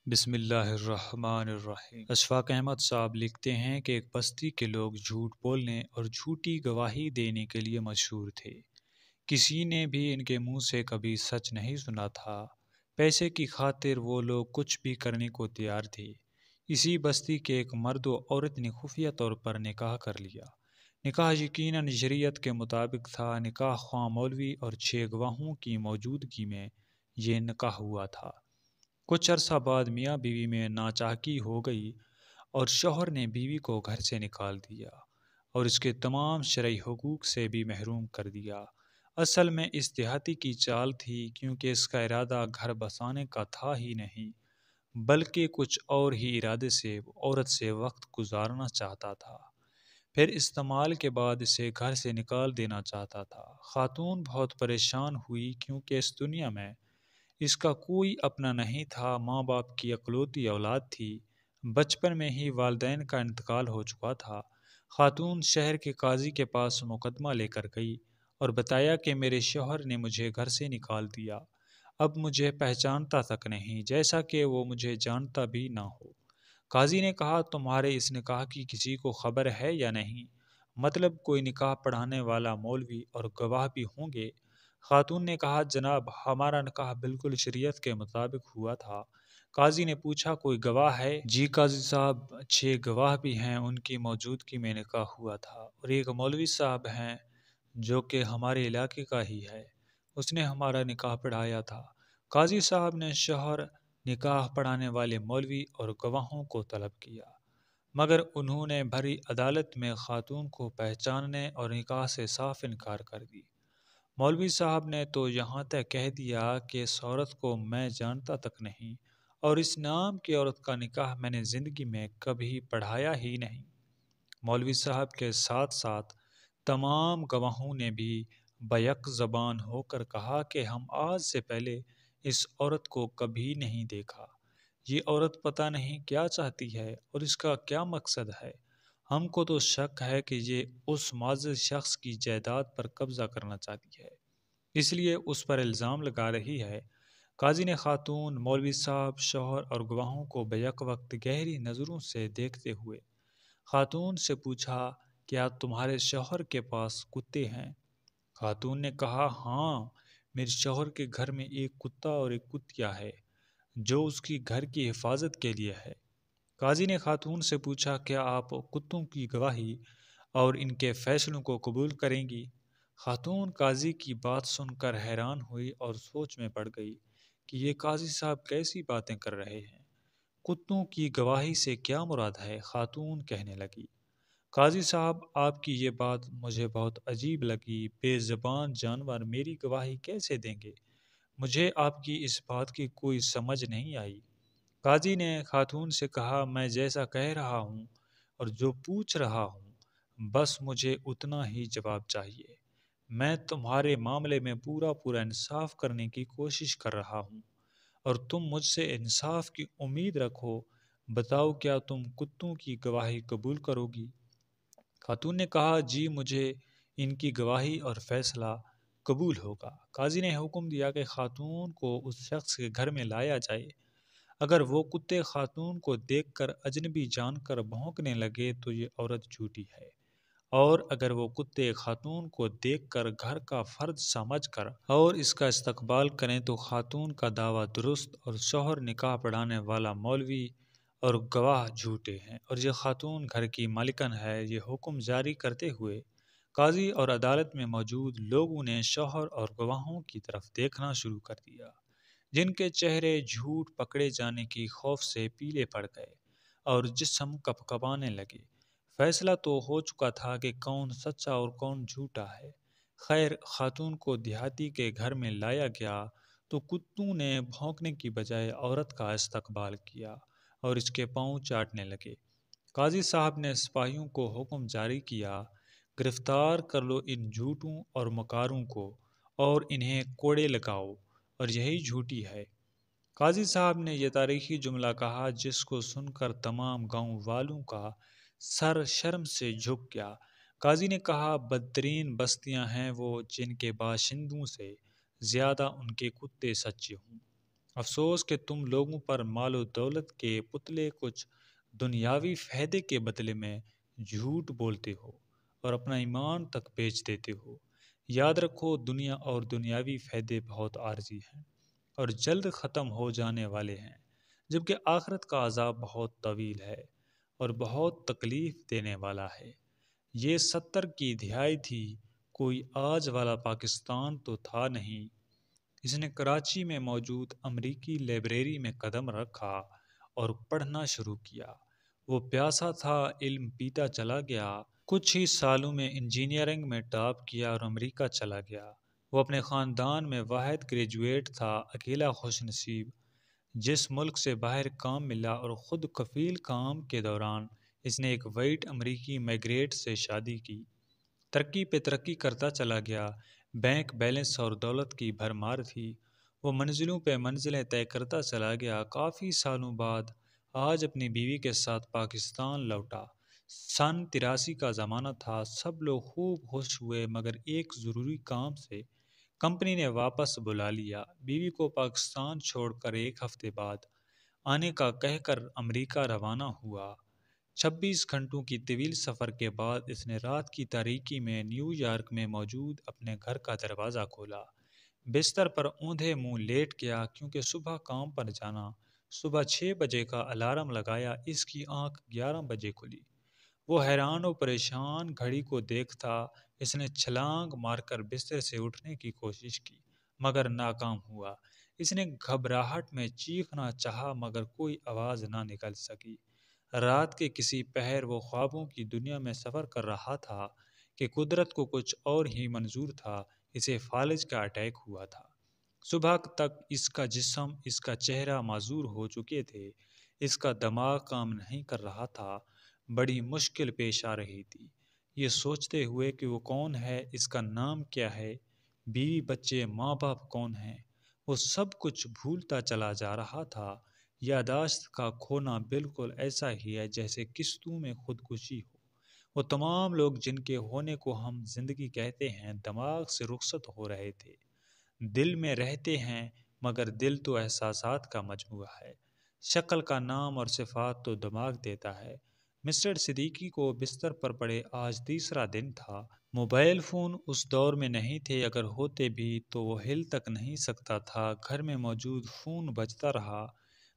بسم اللہ الرحمن الرحیم۔ اشفاق احمد صاحب لکھتے ہیں کہ ایک بستی کے لوگ جھوٹ بولنے اور جھوٹی گواہی دینے کے لیے مشہور تھے۔ کسی نے بھی ان کے منہ سے کبھی سچ نہیں سنا تھا۔ پیسے کی خاطر وہ لوگ کچھ بھی کرنے کو تیار تھے۔ اسی بستی کے ایک مرد و عورت نے خفیہ طور پر نکاح کر لیا۔ نکاح یقیناً شریعت کے مطابق تھا۔ نکاح خواہ مولوی اور 6 گواہوں کی موجودگی میں یہ نکاح ہوا تھا۔ کچھ عرصہ بعد میاں بیوی میں ناچاکی ہو گئی اور شوہر نے بیوی کو گھر سے نکال دیا اور اس کے تمام شرعی حقوق سے بھی محروم کر دیا۔ اصل میں اس دیہاتی کی چال تھی، کیونکہ اس کا ارادہ گھر بسانے کا تھا ہی نہیں، بلکہ کچھ اور ہی ارادے سے عورت سے وقت گزارنا چاہتا تھا، پھر استعمال کے بعد اسے گھر سے نکال دینا چاہتا تھا۔ خاتون بہت پریشان ہوئی، کیونکہ اس دنیا میں اس کا کوئی اپنا نہیں تھا۔ ماں باپ کی اکلوتی اولاد تھی۔ بچپن میں ہی والدین کا انتقال ہو چکا تھا۔ خاتون شہر کے قاضی کے پاس مقدمہ لے کر گئی اور بتایا کہ میرے شوہر نے مجھے گھر سے نکال دیا، اب مجھے پہچانتا تک نہیں، جیسا کہ وہ مجھے جانتا بھی نہ ہو۔ قاضی نے کہا، تمہارے اس نکاح کی کسی کو خبر ہے یا نہیں؟ مطلب کوئی نکاح پڑھانے والا مولوی اور گواہ بھی ہوں گے؟ خاتون نے کہا، جناب، ہمارا نکاح بالکل شریعت کے مطابق ہوا تھا۔ قاضی نے پوچھا، کوئی گواہ ہے؟ جی قاضی صاحب، 6 گواہ بھی ہیں، ان کی موجودگی میں نکاح ہوا تھا، اور ایک مولوی صاحب ہیں جو کہ ہمارے علاقے کا ہی ہے، اس نے ہمارا نکاح پڑھایا تھا۔ قاضی صاحب نے شوہر، نکاح پڑھانے والے مولوی اور گواہوں کو طلب کیا، مگر انہوں نے بھری عدالت میں خاتون کو پہچاننے اور نکاح سے صاف انکار کر دی۔ مولوی صاحب نے تو یہاں تک کہہ دیا کہ اس عورت کو میں جانتا تک نہیں، اور اس نام کی عورت کا نکاح میں نے زندگی میں کبھی پڑھایا ہی نہیں۔ مولوی صاحب کے ساتھ ساتھ تمام گواہوں نے بھی بیک زبان ہو کر کہا کہ ہم آج سے پہلے اس عورت کو کبھی نہیں دیکھا۔ یہ عورت پتہ نہیں کیا چاہتی ہے اور اس کا کیا مقصد ہے۔ ہم کو تو شک ہے کہ یہ اس معزز شخص کی جائیداد پر قبضہ کرنا چاہتی ہے، اس لیے اس پر الزام لگا رہی ہے۔ قاضی نے خاتون، مولوی صاحب، شوہر اور گواہوں کو بیک وقت گہری نظروں سے دیکھتے ہوئے خاتون سے پوچھا، کیا تمہارے شوہر کے پاس کتے ہیں؟ خاتون نے کہا، ہاں، میرے شوہر کے گھر میں ایک کتا اور ایک کتیا ہے جو اس کی گھر کی حفاظت کے لیے ہے۔ قاضی نے خاتون سے پوچھا، کیا آپ کتوں کی گواہی اور ان کے فیصلوں کو قبول کریں گی؟ خاتون قاضی کی بات سن کر حیران ہوئی اور سوچ میں پڑ گئی کہ یہ قاضی صاحب کیسی باتیں کر رہے ہیں۔ کتوں کی گواہی سے کیا مراد ہے؟ خاتون کہنے لگی، قاضی صاحب، آپ کی یہ بات مجھے بہت عجیب لگی۔ بے زبان جانور میری گواہی کیسے دیں گے؟ مجھے آپ کی اس بات کی کوئی سمجھ نہیں آئی۔ قاضی نے خاتون سے کہا، میں جیسا کہہ رہا ہوں اور جو پوچھ رہا ہوں، بس مجھے اتنا ہی جواب چاہیے۔ میں تمہارے معاملے میں پورا انصاف کرنے کی کوشش کر رہا ہوں اور تم مجھ سے انصاف کی امید رکھو۔ بتاؤ، کیا تم کتوں کی گواہی قبول کرو گی؟ خاتون نے کہا، جی، مجھے ان کی گواہی اور فیصلہ قبول ہوگا۔ قاضی نے حکم دیا کہ خاتون کو اس شخص کے گھر میں لایا جائے۔ اگر وہ کتے خاتون کو دیکھ کر اجنبی جان کر بھونکنے لگے تو یہ عورت جھوٹی ہے، اور اگر وہ کتے خاتون کو دیکھ کر گھر کا فرد سمجھ کر اور اس کا استقبال کریں تو خاتون کا دعویٰ درست اور شوہر، نکاح پڑھانے والا مولوی اور گواہ جھوٹے ہیں، اور یہ خاتون گھر کی مالکن ہے۔ یہ حکم جاری کرتے ہوئے قاضی اور عدالت میں موجود لوگوں نے شوہر اور گواہوں کی طرف دیکھنا شروع کر دیا، جن کے چہرے جھوٹ پکڑے جانے کی خوف سے پیلے پڑ گئے اور جسم کپکپانے لگے۔ فیصلہ تو ہو چکا تھا کہ کون سچا اور کون جھوٹا ہے۔ خیر، خاتون کو دیہاتی کے گھر میں لایا گیا تو کتوں نے بھونکنے کی بجائے عورت کا استقبال کیا اور اس کے پاؤں چاٹنے لگے۔ قاضی صاحب نے سپاہیوں کو حکم جاری کیا، گرفتار کر لو ان جھوٹوں اور مکاروں کو اور انہیں کوڑے لگاؤ، اور یہی جھوٹی ہے۔ قاضی صاحب نے یہ تاریخی جملہ کہا جس کو سن کر تمام گاؤں والوں کا سر شرم سے جھک گیا۔ قاضی نے کہا، بدترین بستیاں ہیں وہ جن کے باشندوں سے زیادہ ان کے کتے سچے ہوں۔ افسوس کہ تم لوگوں پر مال و دولت کے پتلے کچھ دنیاوی فائدے کے بدلے میں جھوٹ بولتے ہو اور اپنا ایمان تک بیچ دیتے ہو۔ یاد رکھو، دنیا اور دنیاوی فائدے بہت عارضی ہیں اور جلد ختم ہو جانے والے ہیں، جبکہ آخرت کا عذاب بہت طویل ہے اور بہت تکلیف دینے والا ہے۔ یہ 70 کی دہائی تھی، کوئی آج والا پاکستان تو تھا نہیں۔ اس نے کراچی میں موجود امریکی لائبریری میں قدم رکھا اور پڑھنا شروع کیا۔ وہ پیاسا تھا، علم پیتا چلا گیا۔ کچھ ہی سالوں میں انجینئرنگ میں ٹاپ کیا اور امریکہ چلا گیا۔ وہ اپنے خاندان میں واحد گریجویٹ تھا، اکیلا خوش نصیب، جس ملک سے باہر کام ملا، اور خود کفیل کام کے دوران اس نے ایک وائٹ امریکی میگریٹ سے شادی کی۔ ترقی پہ ترقی کرتا چلا گیا، بینک بیلنس اور دولت کی بھرمار تھی۔ وہ منزلوں پہ منزلیں طے کرتا چلا گیا۔ کافی سالوں بعد آج اپنی بیوی کے ساتھ پاکستان لوٹا۔ سن 83 کا زمانہ تھا، سب لوگ خوب خوش ہوئے، مگر ایک ضروری کام سے کمپنی نے واپس بلا لیا۔ بیوی کو پاکستان چھوڑ کر ایک ہفتے بعد آنے کا کہہ کر امریکہ روانہ ہوا۔ 26 گھنٹوں کی طویل سفر کے بعد اس نے رات کی تاریکی میں نیو یارک میں موجود اپنے گھر کا دروازہ کھولا۔ بستر پر اوندھے منہ لیٹ گیا، کیونکہ صبح کام پر جانا۔ صبح 6 بجے کا الارم لگایا، اس کی آنکھ 11 بجے کھلی۔ وہ حیران و پریشان گھڑی کو دیکھتا۔ اس نے چھلانگ مار کر بستر سے اٹھنے کی کوشش کی، مگر ناکام ہوا۔ اس نے گھبراہٹ میں چیخنا چاہا، مگر کوئی آواز نہ نکل سکی۔ رات کے کسی پہر وہ خوابوں کی دنیا میں سفر کر رہا تھا کہ قدرت کو کچھ اور ہی منظور تھا۔ اسے فالج کا اٹیک ہوا تھا۔ صبح تک اس کا جسم، اس کا چہرہ معذور ہو چکے تھے۔ اس کا دماغ کام نہیں کر رہا تھا۔ بڑی مشکل پیش آ رہی تھی، یہ سوچتے ہوئے کہ وہ کون ہے، اس کا نام کیا ہے، بیوی بچے ماں باپ کون ہیں۔ وہ سب کچھ بھولتا چلا جا رہا تھا۔ یادداشت کا کھونا بالکل ایسا ہی ہے جیسے قسطوں میں خودکشی ہو۔ وہ تمام لوگ جن کے ہونے کو ہم زندگی کہتے ہیں، دماغ سے رخصت ہو رہے تھے۔ دل میں رہتے ہیں، مگر دل تو احساسات کا مجموعہ ہے۔ شکل کا نام اور صفات تو دماغ دیتا ہے۔ مسٹر صدیقی کو بستر پر پڑے آج تیسرا دن تھا۔ موبائل فون اس دور میں نہیں تھے، اگر ہوتے بھی تو وہ ہل تک نہیں سکتا تھا۔ گھر میں موجود فون بجتا رہا،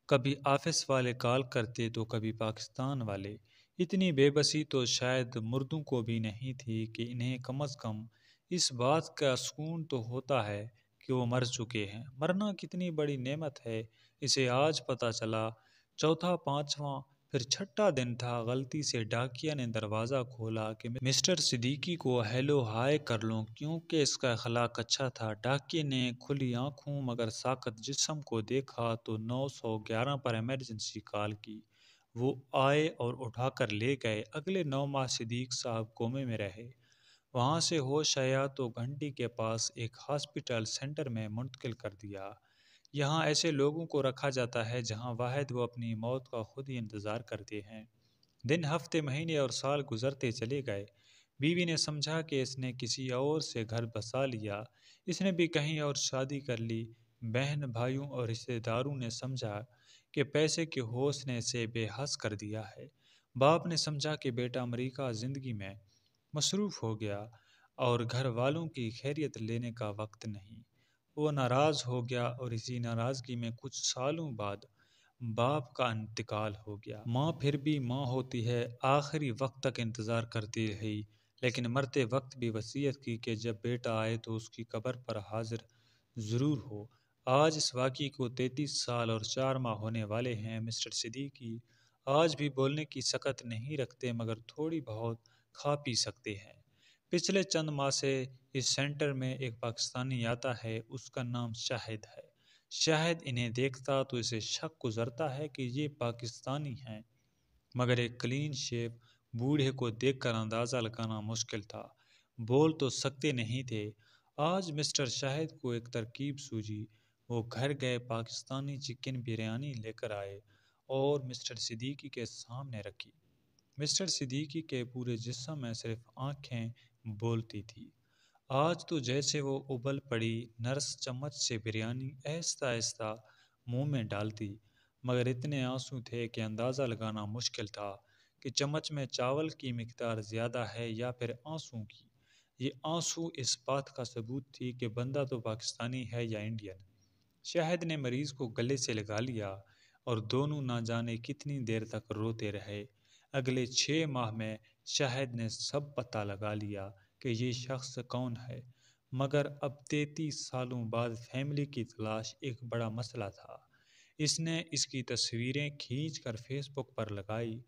کبھی آفس والے کال کرتے تو کبھی پاکستان والے۔ اتنی بے بسی تو شاید مردوں کو بھی نہیں تھی کہ انہیں کم از کم اس بات کا سکون تو ہوتا ہے کہ وہ مر چکے ہیں۔ مرنا کتنی بڑی نعمت ہے، اسے آج پتہ چلا۔ چوتھا، پانچواں، پھر چھٹا دن تھا۔ غلطی سے ڈاکیا نے دروازہ کھولا کہ مسٹر صدیقی کو ہیلو ہائے کر لوں، کیونکہ اس کا اخلاق اچھا تھا۔ ڈاکیے نے کھلی آنکھوں مگر ساکت جسم کو دیکھا تو 911 پر ایمرجنسی کال کی۔ وہ آئے اور اٹھا کر لے گئے۔ اگلے 9 ماہ صدیق صاحب کومے میں رہے۔ وہاں سے ہوش آیا تو گھنٹی کے پاس ایک ہاسپٹل سینٹر میں منتقل کر دیا۔ یہاں ایسے لوگوں کو رکھا جاتا ہے جہاں واحد وہ اپنی موت کا خود ہی انتظار کرتے ہیں۔ دن، ہفتے، مہینے اور سال گزرتے چلے گئے۔ بیوی نے سمجھا کہ اس نے کسی اور سے گھر بسا لیا، اس نے بھی کہیں اور شادی کر لی۔ بہن بھائیوں اور رشتہ داروں نے سمجھا کہ پیسے کے ہوش نے اسے بے حس کر دیا ہے۔ باپ نے سمجھا کہ بیٹا امریکہ زندگی میں مصروف ہو گیا اور گھر والوں کی خیریت لینے کا وقت نہیں۔ وہ ناراض ہو گیا اور اسی ناراضگی میں کچھ سالوں بعد باپ کا انتقال ہو گیا۔ ماں پھر بھی ماں ہوتی ہے، آخری وقت تک انتظار کرتی رہی، لیکن مرتے وقت بھی وصیت کی کہ جب بیٹا آئے تو اس کی قبر پر حاضر ضرور ہو۔ آج اس واقعے کو 33 سال اور 4 ماہ ہونے والے ہیں۔ مسٹر صدیقی آج بھی بولنے کی سکت نہیں رکھتے، مگر تھوڑی بہت کھا پی سکتے ہیں۔ پچھلے چند ماہ سے اس سینٹر میں ایک پاکستانی آتا ہے، اس کا نام شاہد ہے۔ شاہد انہیں دیکھتا تو اسے شک گزرتا ہے کہ یہ پاکستانی ہیں، مگر ایک کلین شیو بوڑھے کو دیکھ کر اندازہ لگانا مشکل تھا۔ بول تو سکتے نہیں تھے۔ آج مسٹر شاہد کو ایک ترکیب سوجھی۔ وہ گھر گئے، پاکستانی چکن بریانی لے کر آئے اور مسٹر صدیقی کے سامنے رکھی۔ مسٹر صدیقی کے پورے جسم میں صرف آنکھیں بولتی تھی۔ آج تو جیسے وہ ابل پڑی۔ نرس چمچ سے بریانی آہستہ آہستہ منہ میں ڈالتی، مگر اتنے آنسو تھے کہ اندازہ لگانا مشکل تھا کہ چمچ میں چاول کی مقدار زیادہ ہے یا پھر آنسو کی۔ یہ آنسو اس بات کا ثبوت تھی کہ بندہ تو پاکستانی ہے یا انڈین۔ شاہد نے مریض کو گلے سے لگا لیا اور دونوں نہ جانے کتنی دیر تک روتے رہے۔ اگلے 6 ماہ میں شاہد نے سب پتہ لگا لیا کہ یہ شخص کون ہے، مگر اب 33 سالوں بعد فیملی کی تلاش ایک بڑا مسئلہ تھا۔ اس نے اس کی تصویریں کھینچ کر فیس بک پر لگائی۔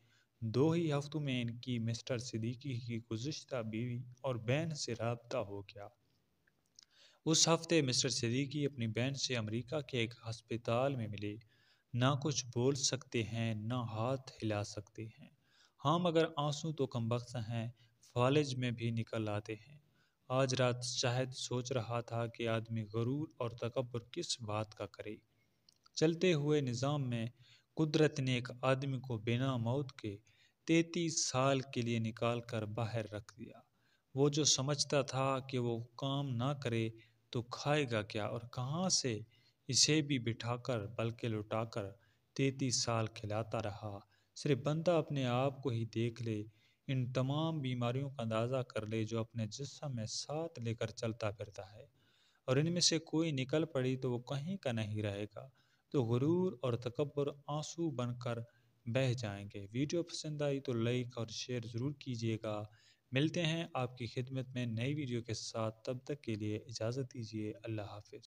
2 ہی ہفتوں میں ان کی مسٹر صدیقی کی گزشتہ بیوی اور بہن سے رابطہ ہو گیا۔ اس ہفتے مسٹر صدیقی اپنی بہن سے امریکہ کے ایک ہسپتال میں ملے۔ نہ کچھ بول سکتے ہیں، نہ ہاتھ ہلا سکتے ہیں۔ ہاں مگر آنسو تو کم بخت ہیں، فالج میں بھی نکل آتے ہیں۔ آج رات شاہد سوچ رہا تھا کہ آدمی غرور اور تکبر کس بات کا کرے۔ چلتے ہوئے نظام میں قدرت نے ایک آدمی کو بنا موت کے 33 سال کے لیے نکال کر باہر رکھ دیا۔ وہ جو سمجھتا تھا کہ وہ کام نہ کرے تو کھائے گا کیا اور کہاں سے، اسے بھی بٹھا کر بلکہ لٹا کر 33 سال کھلاتا رہا۔ صرف بندہ اپنے آپ کو ہی دیکھ لے، ان تمام بیماریوں کا اندازہ کر لے جو اپنے جسم میں ساتھ لے کر چلتا پھرتا ہے، اور ان میں سے کوئی نکل پڑی تو وہ کہیں کا نہیں رہے گا، تو غرور اور تکبر آنسو بن کر بہہ جائیں گے۔ ویڈیو پسند آئی تو لائک اور شیئر ضرور کیجیے گا۔ ملتے ہیں آپ کی خدمت میں نئی ویڈیو کے ساتھ، تب تک کے لیے اجازت دیجیے۔ اللہ حافظ۔